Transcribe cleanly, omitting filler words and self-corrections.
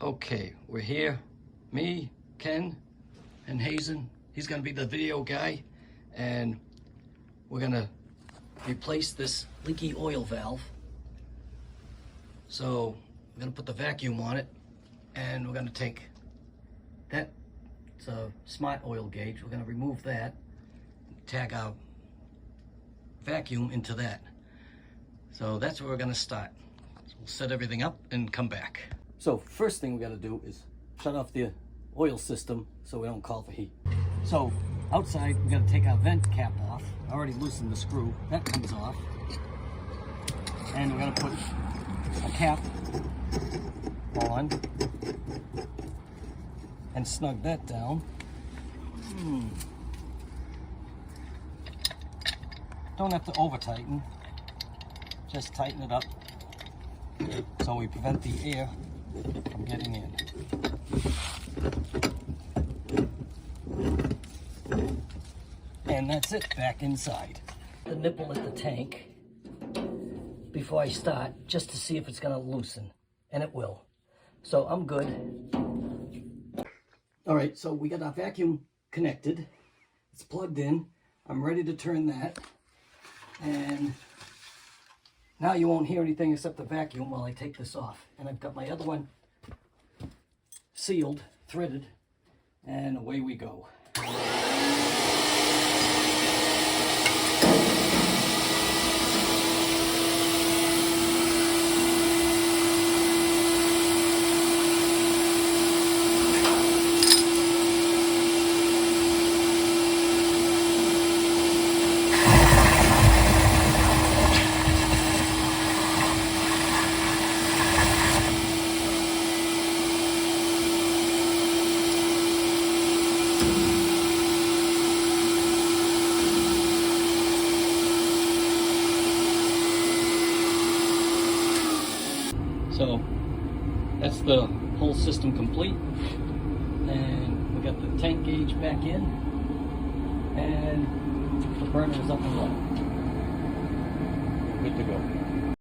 Okay, we're here. Me, Ken, and Hazen. He's gonna be the video guy, and we're gonna replace this leaky oil valve. So we're gonna put the vacuum on it, and we're gonna take that. It's a smart oil gauge. We're gonna remove that, tag our vacuum into that. So that's where we're gonna start. So we'll set everything up and come back. So first thing we gotta do is shut off the oil system so we don't call for heat. So outside we gotta take our vent cap off. I already loosened the screw. That comes off. And we're gonna put a cap on and snug that down. Don't have to over tighten, just tighten it up so we prevent the air from getting in. And that's it, back inside. The nipple at the tank before I start, just to see if it's gonna loosen, and it will. So I'm good. All right, so we got our vacuum connected. It's plugged in. I'm ready to turn that. And now you won't hear anything except the vacuum while I take this off. And I've got my other one sealed, threaded, and away we go. So that's the whole system complete, and we got the tank gauge back in, and the burner is up and running. Good to go.